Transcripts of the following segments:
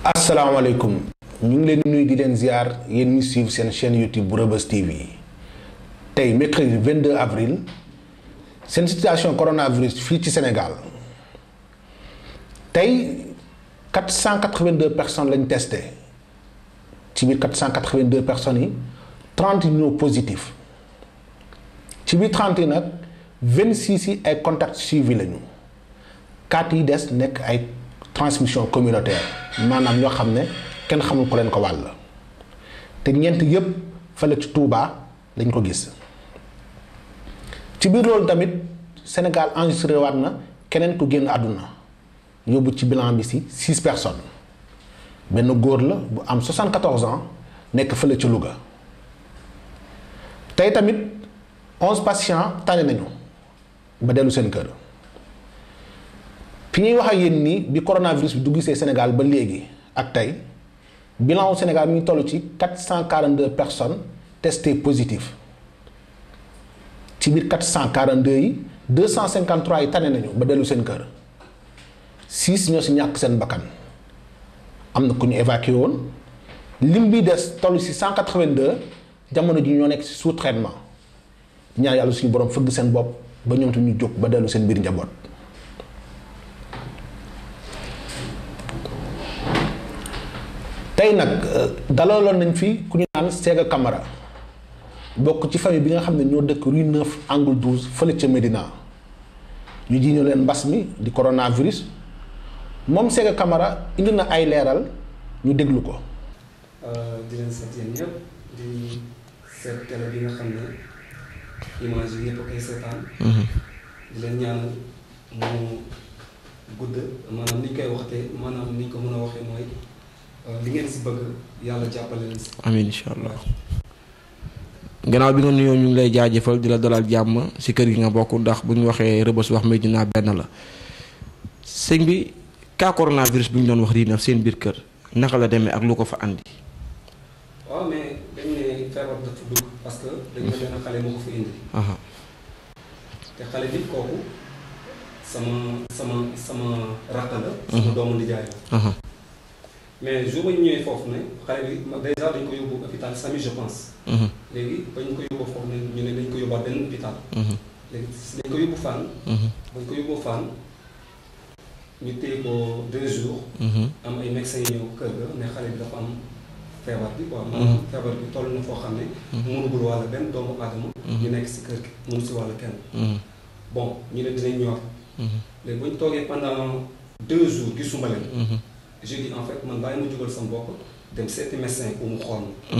asalaamaaleykum ñu ngi leen di nuyu di leen ziar yéen ñu suivre seen chaîne YouTube bu Reubeuss TV tey mercredi 22 avril seen situation coronavirus fii ci Sénégal tey 482 personnes lañ testé ci biir 482 personnes yi 30 ñoo positif ci biir 30 yi nag 26 yi ay contacts suivis lañu 4 yi des nekk ay transmission communautaire maanaam ñoo xam ne kenn xamul ko leen ko wàll te ñeent yépp fële ci Touba lañ ko gis ci biir loolu tamit Sénégal enregistré waat na keneen ku génn àdduna yóbbu ci bilan bi si 6 personnes benn góor la bu am 74 ans nekk fële ci Louga tey tamit 11 patients tane nañu ba dellu seen kër fi ñuy wax ak yéen nii bi coronavirus bi du gisee Sénégal ba léegi ak tey bilan au Sénégal mi ngi toll ci 442 personnes testées positives ci biir 442 yi 253 yi tane nañu ba dellu seen kër 6 ñoo si ñàkk seen bakkan am na ku ñu évacué woon lim bi des toll si 182 jamono ji ñoo nekk si sous traitement ñaan yàlla suñu borom fëgg seen bopp ba ñoom tamit ñu jóg ba dellu seen biir njaboot. tey nag dalaloon nañ fi ku ñu naan Séga Camara bokk ci famille bi nga xam ne ñoo dëkk rue 9 angle 12 fële ca Médina ñu ji ñu leen mbas mi di coronavirus moom Séga Camara indi na ay leeral ñu déglu ko. di leen seet yéen ñëpp di seet télé bi nga xam ne image yi yëpp a koy seetaan. di leen ñaanal mu gudd maanaam ni ñu koy waxtee maanaam ni ñu ko mën a waxee mooy. li ngeen si bëgg yàlla jàppale leen si. amiin incha allah. gannaaw bi nga nuyoo ñu ngi lay jaajëfal di la dalal jàmm si kër gi nga bokk ndax bu ñu waxee Reubeuss wax Médina benn la sëñ bi cas coronavirus bi ñu doon wax Rue 9 seen biir kër naka la demee ak lu ko fa andi. waaw mais dañ ne feebar dafa dugg parce que dañ ne benn xale moo ko fa indi. te xale bi kooku sama rakk la. sama doomu nijaay la. mais jour ba ñu ñëwee foofu ne xale bi déjà dañ ko yóbbu hôpital Samy je pense. léegi ba ñu ko yóbbu foofu ne ñu ne dañ ko yóbbuwaat benn hôpital. léegi dañ ko yóbbu Fann. ba ñu ko yóbbu Fann ñu téye ko 2 jours. am ay médecins yi ñëw kër ga ne xale bi dafa am feebar bi quoi. maanaam feebar bi toll na foo xam ne. mënugul wàll benn doomu aadama. ñu nekk si kër gi mënu si wàll kenn. bon ñu ne dinañ ñëwaat. léegi ba ñu toogee pendant 2 jours gisuma leen. je dis en fait man bàyyi ma jugal sama bopp dem seeti médecin pour mu xool ma.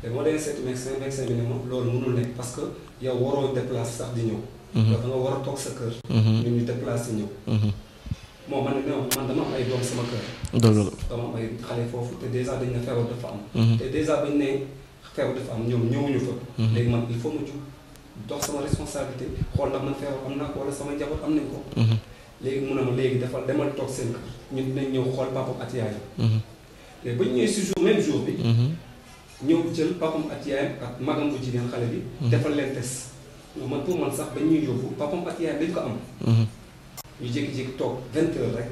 léegi moo demee seeti médecin bi ne ma loolu mënul nekk parce que yow waroo déplacer sax di ñëw. da nga war a toog sa kër. ñun ñu déplacer ñëw. bon man dama am ay doom sama kër. dama am ay xale foofu te dèjà dañ ne feebar dafa am. te dèjà bañ ne feebar dafa am ñoom ñëwuñu fa. léegi man il faut ma jug dox sama responsabilité xool ndax man feebar am naa ko wala sama njaboot am nañ ko. léegi mun na ma léegi defal demal toog seen kër ñun dinañ ñëw xool papam at yaayam. léegi ba ñu ñëwee si même jour bi. ñëw jël papam at yaayam ak magam bu jigéen xale bi. defal leen test man pour man sax ba ñuy yóbbu papam at yaayam dañ ko am. ñu jékki-jékki toog 20 heures rek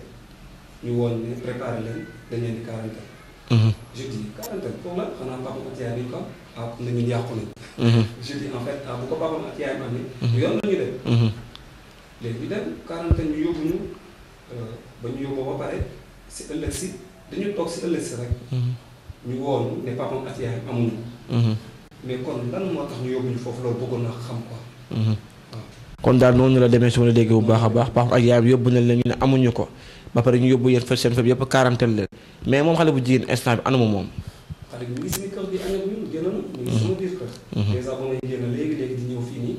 ñu woon ne préparé leen dañ leen di quarantaine. je dis quarantaine pour la xanaa papam at yaayam dañ ko am ah na ñun yàqu nañ. je dis en fait bu ko papam at yaayam amee. yoon la ñu dem. léegi bi dem quarantaine ñu yóbbu ñu ba ñu yóbbu ba pare si ëllëg si dañu toog si ëllëg si rek. ñu woonu ne papam at yaayam amuñu. mais kon lan moo tax ñu yóbbu ñu foofu loolu bëggoon naa xam quoi. waaw. kon daal noonu la demee su ma la déggee bu baax a baax papam ak yaayam yóbbu nañ leen ñu ne amuñu ko ba pare ñu yóbbu yéen fa seen fa yëpp quarantaine leen mais moom xale bu jigéen instant bi anuma moom. xale bi mu ngi si kër gi añak ñun génn na. ñu ngi sama biir kër. dèjà ba may génn léegi di ñëw fii nii.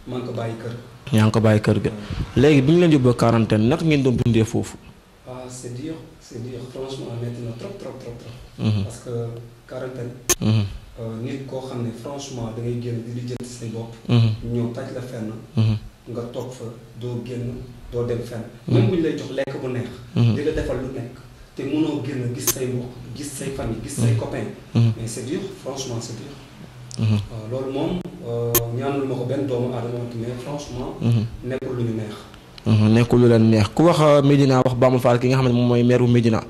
maa ngi ko bàyyi kër. yaa ngi ko bàyyi kër ga léegi bi ñu leen yóbboo quarantaine naka ngeen doon dundee foofu. ah c'est dur franchement métti na trop. parce que quarantaine. nit koo xam ne franchement da ngay génn di lijjanti say bopp. ñëw taj la fenn. nga toog fa doo génn doo dem fenn. même bu ñu lay jox lekk bu neex. di la defal lu nekk te mënoo génn gis say mbokk gis say famille gis say copains. mais c'est dur franchement c'est dur. waaw loolu moom ñaanul ma ko benn doomu aadama mais franchement. nekkul lu ñu neex. nekkul lu leen neex ku wax Médina wax Bamba Fall ki nga xam ne moom mooy maire bu Médina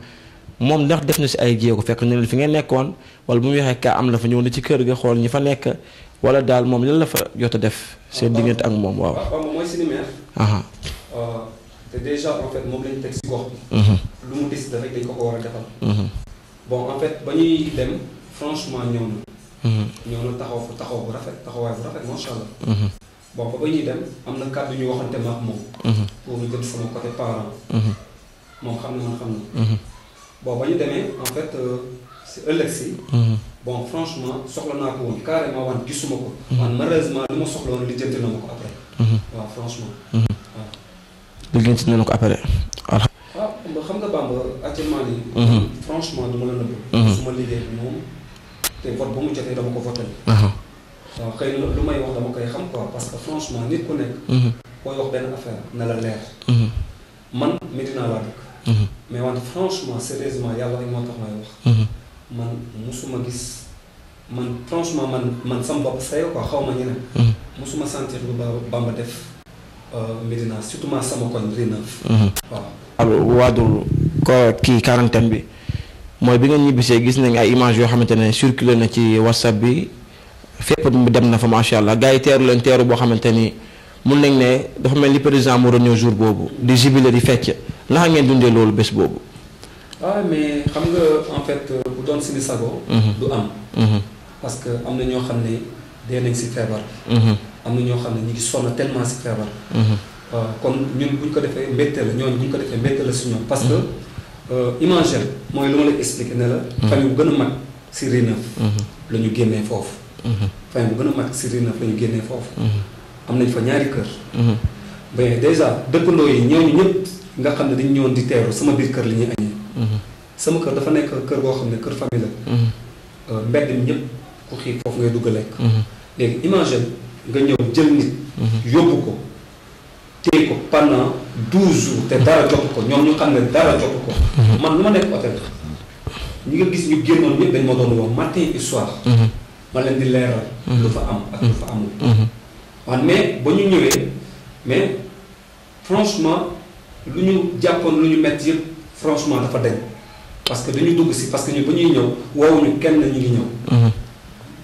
moom ndax def na si ay jéego fekk ne leen fi ngeen nekkoon wala bu mu waxee kaa am na fa ñëw na ci kër ga xool ñi fa nekk wala daal moom lan la fa jot a def. seen diggante ak moom waaw. waaw Bamba mooy suñu maire. te déjà en fait moom lañu teg si gox bi. lu mu décidé rek dañ ko war a defal. bon en fait ba ñuy dem franchement ñëw na. ñëw na taxaw bu rafet taxawaay bu rafet macha allah. bon ba ñuy dem am na kàddu ñu waxante ma ak moom. pour ñu jëm sama côté parent. moom xam na man xam na. bon ba ñu demee en fait si ëllëg si. bon franchement soxla naa ko woon carrément wan gisuma ko. man malheureusement li ma soxla woon lijjanti na ma ko après. waaw franchement. waaw. lijjanti na ko après. waaw xam nga Bamba actuellement nii. franchement du ma la nëbb. su ma liggéey bi moom te vote ba mu jotee dama ko voté. waaw xëy na lu may wax dama koy xam quoi parce que franchement nit ku nekk. booy wax benn affaire na la leer. man Médina laa dëkk. mais wante franchement sérieusement yàlla rek moo tax may wax. man musuma gis man franchement man sama bopp sayo quoi xaw ma ñeneen. musuma sentir lu Bamba def Médina surtout sama koñ Rue 9. waaw. alors waadul ko kii quarantaine bi mooy bi nga ñibbisee gis nañ ay images yoo xamante ne circulé na ci WhatsApp bi fépp dem na fa macha allah gars yi teeru leen teeru boo xamante ni mun nañ ne dafa mel ni président moo doon ñëw jour boobu di jubilé di fecc naka ngeen dundee loolu bés boobu. mais xam nga en fait bu doon suñu sago. du am. parce que am na ñoo xam ne dee nañ si feebar. am na ñoo xam ne ñu ngi sonn tellement si feebar. kon ñun bu ñu ko defee mbégte la ñooñu bu ñu ko defee mbégte la si ñoom parce que imagine mooy lu ma la expliqué ne la. famille bu gën a mag si Rue 9 la ñu génnee foofu. famille bu gën a mag si Rue 9 la ñu génnee foofu. am nañ fa ñaari kër. mais déjà dëkkandoo yi ñooñu ñëpp nga xam ne dañu ñëwoon di teeru sama biir kër li ñuy añee. sama kër dafa nekk kër goo xam ne kër famille la. mbedd mi ñëpp ku xiif foofu ngay dugg lekk. léegi imagine nga ñëw jël nit. yóbbu ko. téye ko pendant 12 jours te dara jox ko ñoom ñu xam ne dara jox ko. man lu ma nekk hôtel ñi nga gis ñu génnoon ñëpp dañ ma doon woo matin et soir. ma leen di leeral. lu fa am ak lu fa amul. waaw mais ba ñu ñëwee mais franchement lu ñu jàppoon lu ñu metti yëpp franchement dafa dañ parce que dañu dugg si parce que ñun ba ñuy ñëw woowuñu kenn ñu ngi ñëw.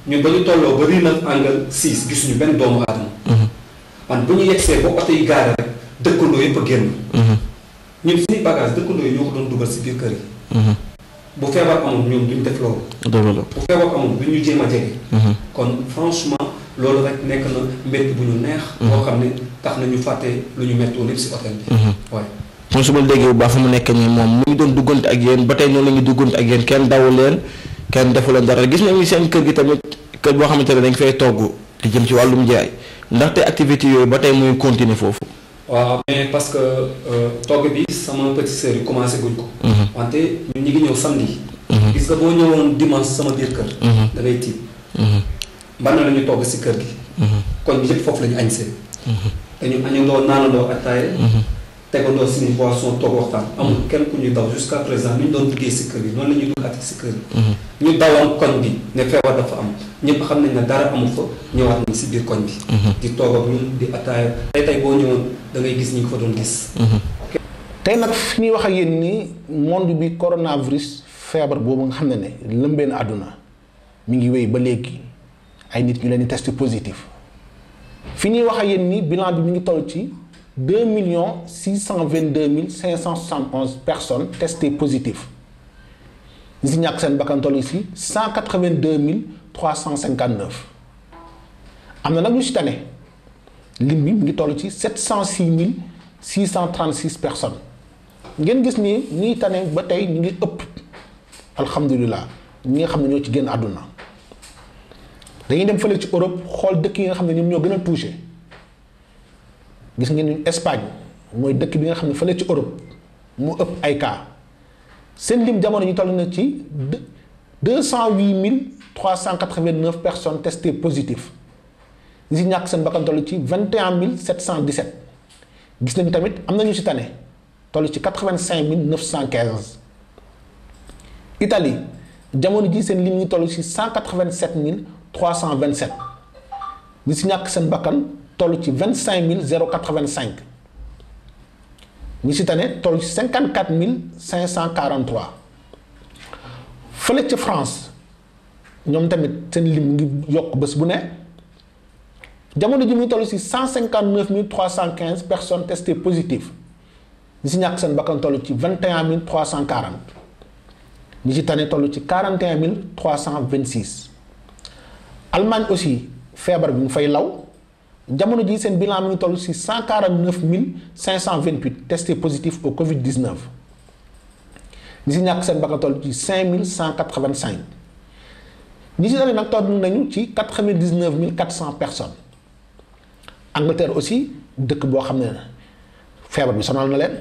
ñun ba ñu tolloo ba Rue 9 angle 6 gisuñu benn doomu aadama. man bu ñu yegsee ba oto yi gaare rek dëkkandoo yëpp a génn. ñun suñuy bagage dëkkandoo yi ñoo ko doon dugal si biir kër yi. bu feebar amul ñoom duñ def loolu. bu feebar amul duñ ñu jéem a jege. kon franchement loolu rek nekk na mbett bu ñu neex. boo xam ne tax na ñu fàtte lu ñu méttoon lépp si hôtel bi. waaye. kon su ma déggee bu baax fa mu nekk nii moom mu ngi doon duggante ak yéen ba tey noonu la ñuy duggante ak yéen kenn dawu leen kenn defu leen dara gis nañu seen kër gi tamit kër boo xamante ne dañ fay togg di jëm ci wàllum jaay ndaxte activité yooyu ba tey muy continuer foofu. waaw mais parce que togg bi sama petite sœur yi commencé guñ ko. wante ñun ñi ngi ñëw samedi. gis nga boo ñëwoon dimanche sama biir kër. da ngay tiit. mban na la ñu togg si kër gi. koñ bi yëpp foofu la ñu añsee. dañu añandoo naanandoo attaaye. tegandoo suñu boisson toog waxtaan. amul kenn ku ñuy daw jusqu'à présent ni ñu doon duggee si kër yi noonu la ñuy dugg si kër yi. ñu dawoon koñ bi ne feebar dafa am ñëpp xam nañ ne dara amul fa ñëwaat nañ si biir koñ bi. di toog ak ñun di attaaya tey boo ñëwoon da ngay gis ñi nga fa doon gis. tey nag fi ñuy wax ak yéen ni monde bi coronavirus feebar boobu nga xam ne lëmbee na àdduna mi ngi wéy ba léegi ay nit ñu leen di testé positif fi ñuy wax ak yéen ni bilan bi mi ngi toll ci 2 622 571 personnes testées positives ñi si ñàkk seen bakkan toll si 182 359 am na nag ñu si tane lim bi mu ngi toll ci 706 636 personnes ngeen gis ni ñiy tane ba tey ñu ngi ëpp alhamdulilah ñi nga xam ne ñoo ci génn àdduna dañuy dem fële ci Europe xool dëkk yi nga xam ne ñoom ñoo gën a touché gis ngeen ni Espagne mooy dëkk bi nga xam ne fële ci Europe mu ëpp ay cas seen lim jamono ñu toll na ci 208 389 personnes testées positives ñi si ñàkk seen bakkan toll ci 21 717 gis nañu tamit am nañu si tane toll ci 85 915 Italie jamono ji seen lim ñu toll ci 187 327 ñi si ñàkk seen bakkan toll ci 25 085 ñi si tane toll ci 54 543 fële ca France ñoom tamit seen lim ngi yokk bés bu ne jamono ji muy toll ci 159 315 personnes testées positives ñi si ñàkk seen bakkan toll ci 21 340 ñi ci tane toll ci 41 326 Allemagne aussi feebar bi mu fay law jamono ji seen bilan mi ngi toll ci 149 528 testés positifs au Covid-19 ñi si ñàkk seen bakkan toll ci 5 185 ñi si tane nag toll nañu ci 99 400 personnes. Angleterre aussi dëkk boo xam ne feebar bi sonal na leen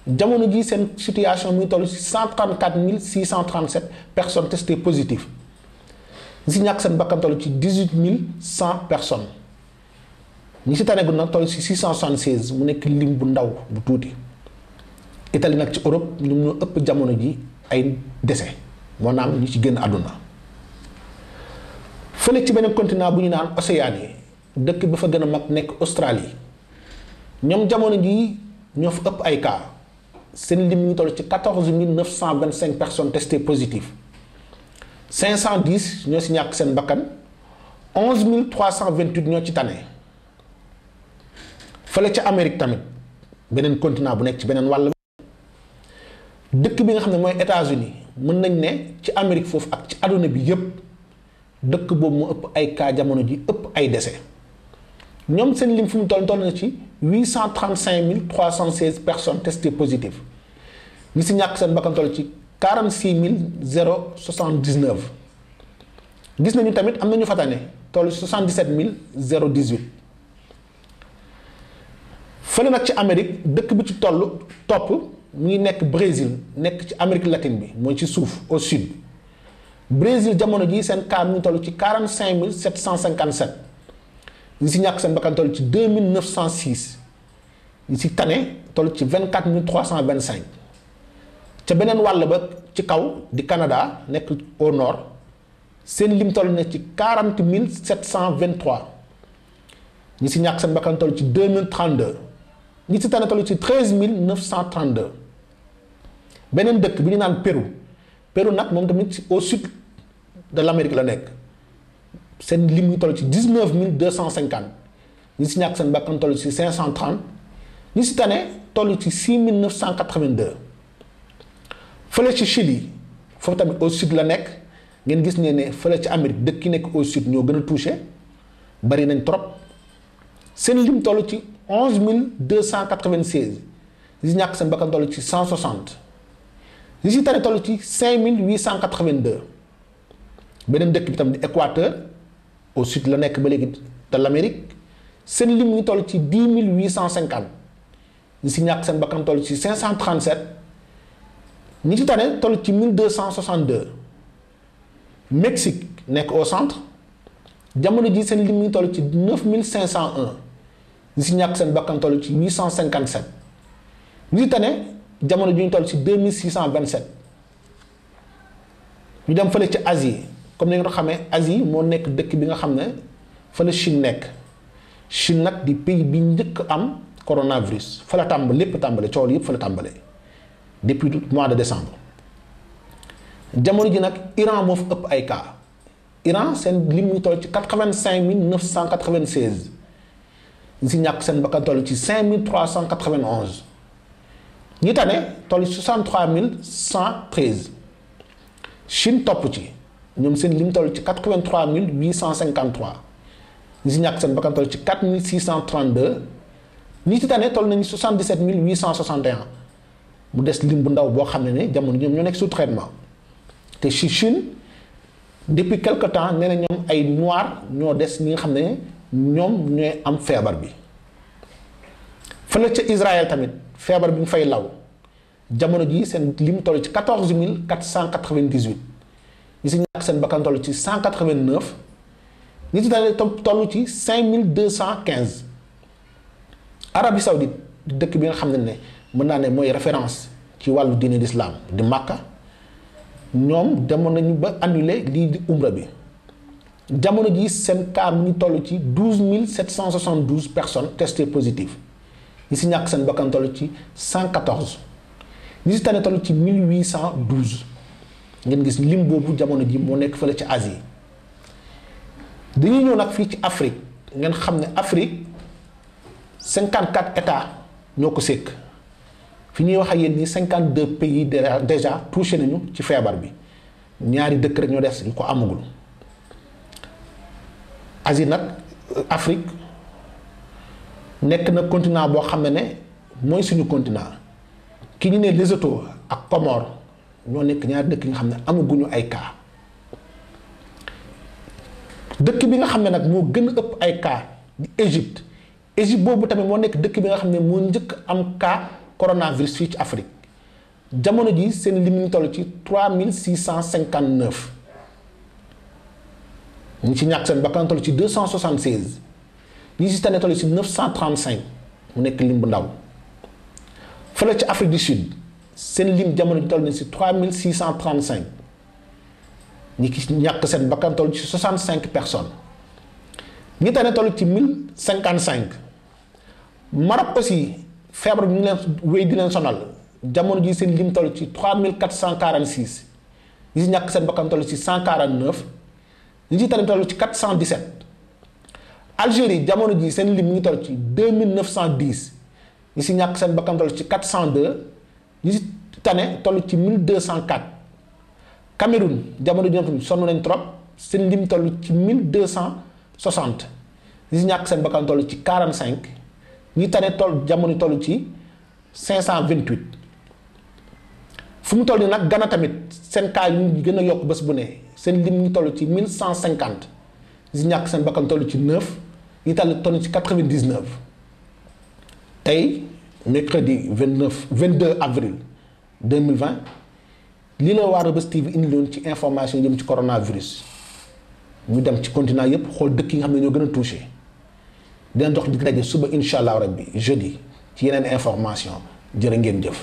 jamono ji seen situation mi ngi toll ci 134 637 personnes testées positives ñi si ñàkk seen bakkan toll ci 18 100 personnes ñi si tane gu nag toll ci 676 mu nekk lim bu ndaw bu tuuti. Italie nag ci Europe ñoom ñoo ëpp jamono ji ay décès moo naam ñu ci génn àdduna fële ci beneen continent bu ñu naan Océanie dëkk ba fa gën a mag nekk Australie ñoom jamono ji ñoo fa ëpp ay cas seen lim ñu toll ci 14 925 personnes testées positives 510 ñoo si ñàkk seen bakkan 11 328 ñoo ci tane fële ca Amérique tamit beneen continent bu nekk ci beneen wàll dëkk bi nga xam ne mooy États-Unis mën nañ ne ci Amérique foofu ak ci àdduna bi yépp dëkk boobu moo ëpp ay cas jamono ji ëpp ay décès ñoom seen lim fu mu toll na ci 835 316 personnes testées positives ñi si ñàkk seen bakkan toll ci 46 079 gis nañu tamit am nañu fa tane toll ci 77 018 fële nag ci Amérique dëkk bi ci topp mu ngi nekk Brésil nekk ci Amérique latine bi mooy ci suuf au sud Brésil jamono ji seen cas mu ngi toll ci 45 757 ñi si ñàkk seen bakkan toll ci 2906 ñi si tane toll ci 24 325 ca beneen wàll ba ci kaw di Canada nekk au nord seen lim toll na ci 40 723 ñi si ñàkk seen bakkan toll ci 2032 ñi si tane toll ci 13 932 beneen dëkk bi ñu naan Pérou nag moom tamit au sud de l'Amérique la nekk seen lim ñu toll ci 19 250 ñi si ñàkk seen bakkan toll ci 530 ñi si tane toll ci 6 982 fële ci Chili foofu tamit au sud la nekk ngeen gis ne fële ci Amérique dëkk yi nekk au sud ñoo gën a touché bari nañ trop seen lim toll ci 11 296 ñi si ñàkk seen bakkan toll ci 160 ñi si tane toll ci 5 882 beneen dëkk bi tam di Équateur au sud la nekk ba léegi de l'Amérique seen lim ngi toll ci 10 850 ñi si ñàkk seen bakkan toll ci 537 ñi ci tane toll ci 1262 Mexique nekk au centre jamono ji seen lim ngi toll ci 9501 ñi si ñàkk seen bakkan toll ci 857 ñi ci tane jamono ji ñu toll ci 2627 ñu dem fële ci Asie comme ni nga ko xamee Asie moo nekk dëkk bi nga xam ne fa la Chine nekk Chine nag di pays bi njëkk am coronavirus fa la tàmbale lépp tàmbale coow yëpp fa la tàmbale depuis mois de décembre jamono ji nag Iran moo fa ëpp ay cas Iran seen lim ñu toll ci 85 996 ñi si ñàkk seen bakkan toll ci 5 391 ñi tane toll ci 63 113 Chine topp ci ñoom seen lim toll ci 83 853 ñi si ñàkk seen bakkan toll ci 4 632 ñi ci tane toll nañu 77 861 mu des lim bu ndaw boo xam ne jamono ñoom ñoo nekk sous traitement te ci Chine depuis quelque temps nee na ñoom ay noir ñoo des ñi nga xam ne ñoom ñooy am feebar bi fële ca Israël tamit feebar bi ñu fay law jamono ji seen lim toll ci 14 498 ñi si ñàkk seen bakkan toll ci 189 ñi ci tane toll ci 5215 Arabie Saoudite di dëkk bi nga xam ne mën naa ne mooy référence ci wàllu diine l'islam di Makka ñoom demoon nañu ba annulé lii di umra bi jamono ji seen cas mu ngi toll ci 12 772 personnes testées positives ñi si ñàkk seen bakkan toll ci 114 ñi si tane toll ci 1812 ngeen gis lim boobu jamono ji moo nekk fële ci Asie. dañuy ñëw nag fii ci Afrique ngeen xam ne Afrique 54 états ñoo ko sékk fi ñuy wax ak yéen nii 52 pays déjà touché nañu ci feebar bi ñaari dëkk rek ñoo des yu ko amagul. Asie nag Afrique nekk na continent boo xam ne mooy suñu continent ki ñu ne Lesotho ak Comore ñoo nekk ñaari dëkk yi nga xam ne amaguñu ay cas. dëkk bi nga xam ne nag moo gën a ëpp ay cas di Égypte boobu tamit moo nekk dëkk bi nga xam ne moo njëkk am cas coronavirus fii ci Afrique jamono ji seen lim ñu toll ci 3659 ñi ci ñàkk seen bakkan toll ci 276 ñi ci tane toll ci 935 mu nekk lim bu ndaw fële ci Afrique du Sud seen lim jamono ji toll na ci 3635 ñi ki ñàkk seen bakkan toll ci 65 personnes ñi tane toll ci 1055 Maroc aussi feebar bi ñu leen wéy di leen sonal jamono ji seen lim toll ci 3446 ñi ci ñàkk seen bakkan toll ci 149 ñi ci tane toll ci 417 Algérie jamono ji seen lim ngi toll ci 2910 ñi ci ñàkk seen bakkan toll ci 402 ñi ci tane toll ci 1204 Cameroun jamono ji tamit sonn nañ trop seen lim toll ci 1260 ñi ci ñàkk seen bakkan toll ci 45 ñi tane toll jamono toll ci 528 fu mu toll nii nag Ghana tamit seen cas ñu gën a yokk bés bu ne seen lim ñu toll ci 1150 ñi ci ñàkk seen bakkan toll ci 9 ñi tane toll ci 99 tey mercredi 22 avril 2020 lii la waa Reubeuss TV indi loon ci information jëm ci coronavirus ñu dem ci continent yépp xool dëkk yi nga xam ne ñoo gën a touché dina dox di daje suba incha allah rabbi jeudi ci yeneen information jërë ngeen jëf.